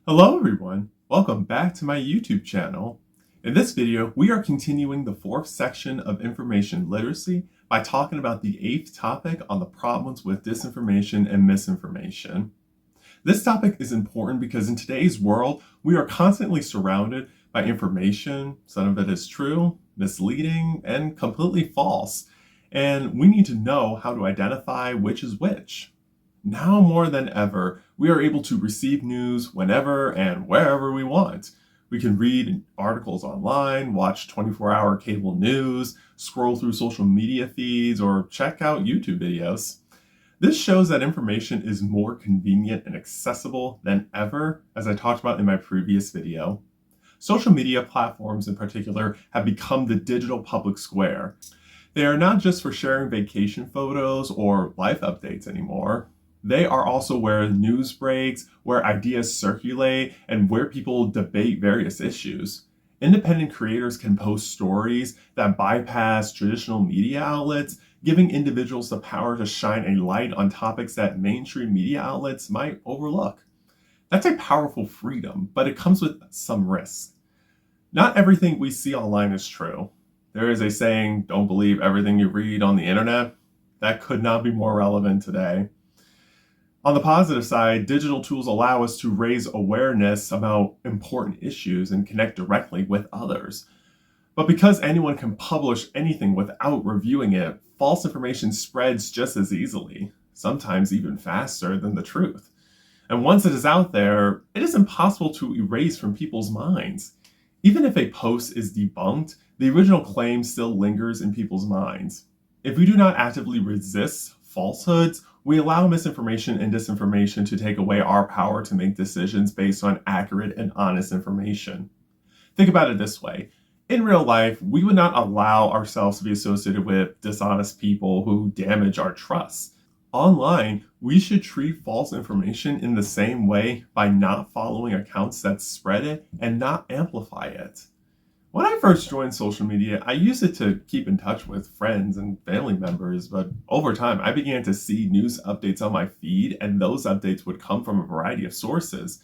Hello everyone, welcome back to my YouTube channel. In this video, we are continuing the fourth section of information literacy by talking about the eighth topic on the problems with disinformation and misinformation. This topic is important because in today's world, we are constantly surrounded by information. Some of it is true, misleading, and completely false. And we need to know how to identify which is which. Now more than ever, we are able to receive news whenever and wherever we want. We can read articles online, watch 24-hour cable news, scroll through social media feeds, or check out YouTube videos. This shows that information is more convenient and accessible than ever, as I talked about in my previous video. Social media platforms in particular have become the digital public square. They are not just for sharing vacation photos or life updates anymore. They are also where news breaks, where ideas circulate, and where people debate various issues. Independent creators can post stories that bypass traditional media outlets, giving individuals the power to shine a light on topics that mainstream media outlets might overlook. That's a powerful freedom, but it comes with some risk. Not everything we see online is true. There is a saying, don't believe everything you read on the internet. That could not be more relevant today. On the positive side, digital tools allow us to raise awareness about important issues and connect directly with others. But because anyone can publish anything without reviewing it, false information spreads just as easily, sometimes even faster than the truth. And once it is out there, it is impossible to erase from people's minds. Even if a post is debunked, the original claim still lingers in people's minds. If we do not actively resist falsehoods, we allow misinformation and disinformation to take away our power to make decisions based on accurate and honest information. Think about it this way. In real life, we would not allow ourselves to be associated with dishonest people who damage our trust. Online, we should treat false information in the same way by not following accounts that spread it and not amplify it. When I first joined social media, I used it to keep in touch with friends and family members, but over time I began to see news updates on my feed, and those updates would come from a variety of sources.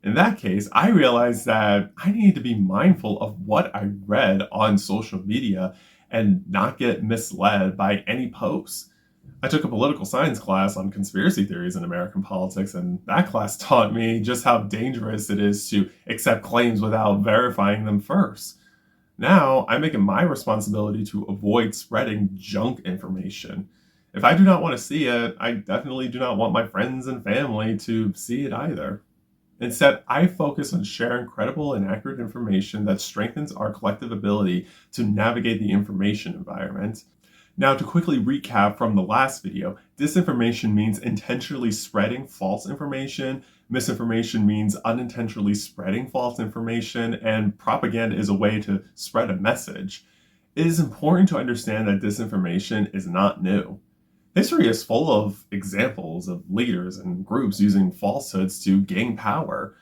In that case, I realized that I needed to be mindful of what I read on social media and not get misled by any posts. I took a political science class on conspiracy theories in American politics, and that class taught me just how dangerous it is to accept claims without verifying them first. Now, I make it my responsibility to avoid spreading junk information. If I do not want to see it, I definitely do not want my friends and family to see it either. Instead, I focus on sharing credible and accurate information that strengthens our collective ability to navigate the information environment. Now, to quickly recap from the last video, disinformation means intentionally spreading false information, misinformation means unintentionally spreading false information, and propaganda is a way to spread a message. It is important to understand that disinformation is not new. History is full of examples of leaders and groups using falsehoods to gain power.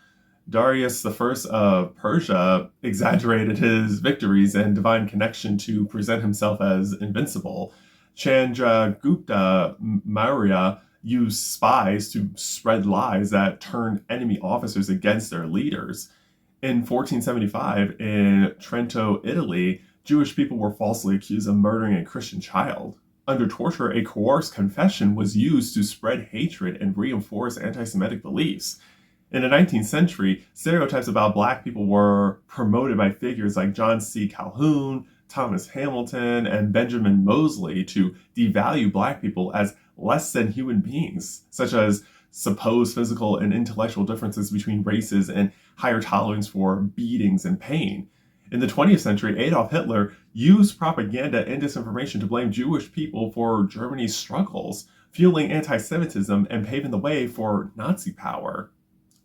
Darius I of Persia exaggerated his victories and divine connection to present himself as invincible. Chandragupta Maurya used spies to spread lies that turned enemy officers against their leaders. In 1475, in Trento, Italy, Jewish people were falsely accused of murdering a Christian child. Under torture, a coerced confession was used to spread hatred and reinforce anti-Semitic beliefs. In the 19th century, stereotypes about Black people were promoted by figures like John C. Calhoun, Thomas Hamilton, and Benjamin Moseley to devalue Black people as less than human beings, such as supposed physical and intellectual differences between races and higher tolerance for beatings and pain. In the 20th century, Adolf Hitler used propaganda and disinformation to blame Jewish people for Germany's struggles, fueling anti-Semitism and paving the way for Nazi power.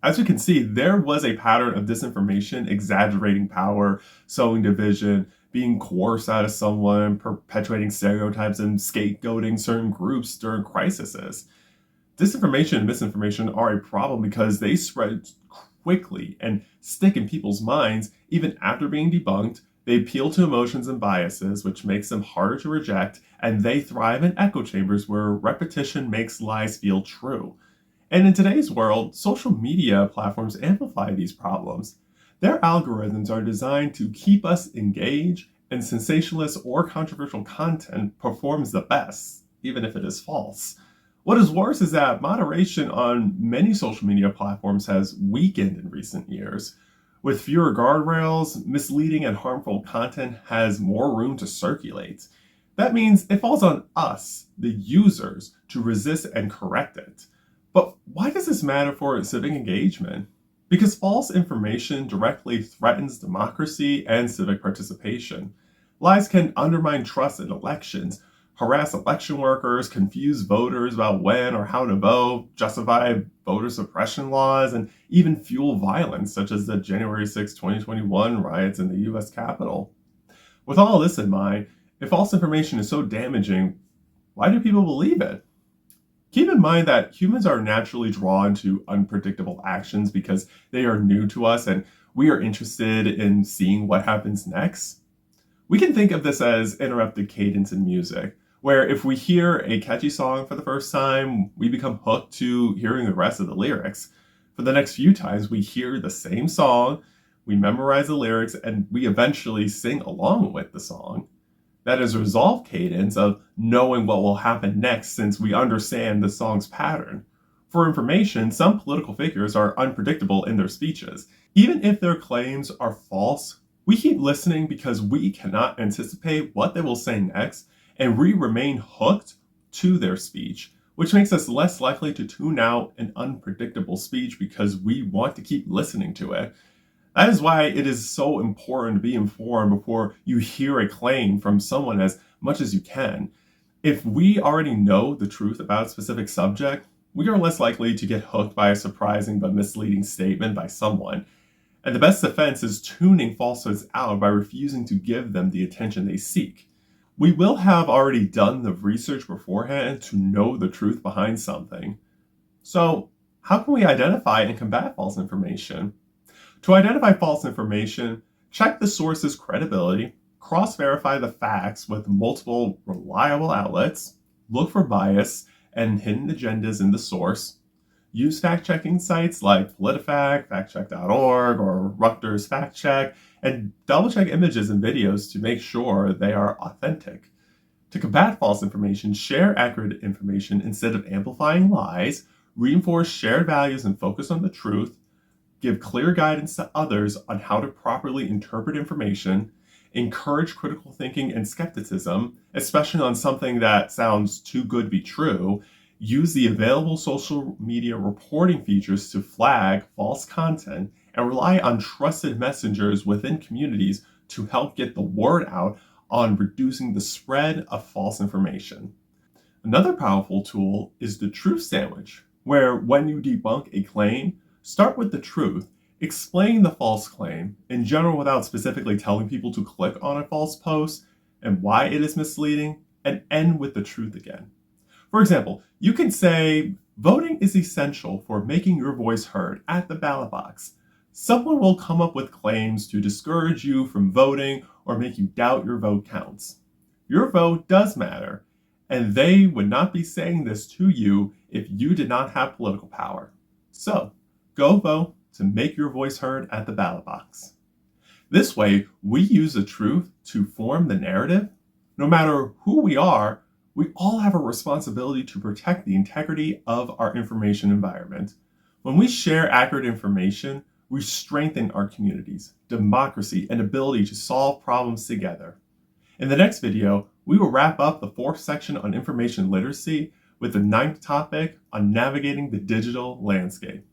As we can see, there was a pattern of disinformation, exaggerating power, sowing division, being coerced out of someone, perpetuating stereotypes, and scapegoating certain groups during crises. Disinformation and misinformation are a problem because they spread quickly and stick in people's minds even after being debunked. They appeal to emotions and biases, which makes them harder to reject, and they thrive in echo chambers where repetition makes lies feel true. And in today's world, social media platforms amplify these problems. Their algorithms are designed to keep us engaged, and sensationalist or controversial content performs the best, even if it is false. What is worse is that moderation on many social media platforms has weakened in recent years. With fewer guardrails, misleading and harmful content has more room to circulate. That means it falls on us, the users, to resist and correct it. But why does this matter for civic engagement? Because false information directly threatens democracy and civic participation. Lies can undermine trust in elections, harass election workers, confuse voters about when or how to vote, justify voter suppression laws, and even fuel violence, such as the January 6, 2021 riots in the US Capitol. With all this in mind, if false information is so damaging, why do people believe it? Keep in mind that humans are naturally drawn to unpredictable actions because they are new to us and we are interested in seeing what happens next. We can think of this as interrupted cadence in music, where if we hear a catchy song for the first time, we become hooked to hearing the rest of the lyrics. For the next few times we hear the same song, we memorize the lyrics, and we eventually sing along with the song. That is a resolved cadence of knowing what will happen next since we understand the song's pattern. For information, some political figures are unpredictable in their speeches. Even if their claims are false, we keep listening because we cannot anticipate what they will say next, and we remain hooked to their speech, which makes us less likely to tune out an unpredictable speech because we want to keep listening to it. That is why it is so important to be informed before you hear a claim from someone as much as you can. If we already know the truth about a specific subject, we are less likely to get hooked by a surprising but misleading statement by someone. And the best defense is tuning falsehoods out by refusing to give them the attention they seek. We will have already done the research beforehand to know the truth behind something. So, how can we identify and combat false information? To identify false information, check the source's credibility, cross-verify the facts with multiple reliable outlets, look for bias and hidden agendas in the source, use fact-checking sites like PolitiFact, factcheck.org, or Rutgers Fact Check, and double-check images and videos to make sure they are authentic. To combat false information, share accurate information instead of amplifying lies, reinforce shared values and focus on the truth, give clear guidance to others on how to properly interpret information, encourage critical thinking and skepticism, especially on something that sounds too good to be true, use the available social media reporting features to flag false content, and rely on trusted messengers within communities to help get the word out on reducing the spread of false information. Another powerful tool is the truth sandwich, where when you debunk a claim, start with the truth, explain the false claim in general without specifically telling people to click on a false post and why it is misleading, and end with the truth again. For example, you can say, voting is essential for making your voice heard at the ballot box. Someone will come up with claims to discourage you from voting or make you doubt your vote counts. Your vote does matter, and they would not be saying this to you if you did not have political power. So, go vote to make your voice heard at the ballot box. This way, we use the truth to form the narrative. No matter who we are, we all have a responsibility to protect the integrity of our information environment. When we share accurate information, we strengthen our communities, democracy, and ability to solve problems together. In the next video, we will wrap up the 4th section on information literacy with the 9th topic on navigating the digital landscape.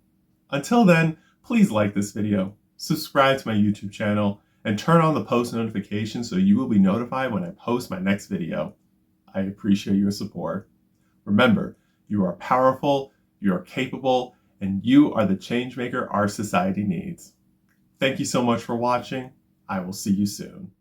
Until then, please like this video, subscribe to my YouTube channel, and turn on the post notifications so you will be notified when I post my next video. I appreciate your support. Remember, you are powerful, you are capable, and you are the changemaker our society needs. Thank you so much for watching. I will see you soon.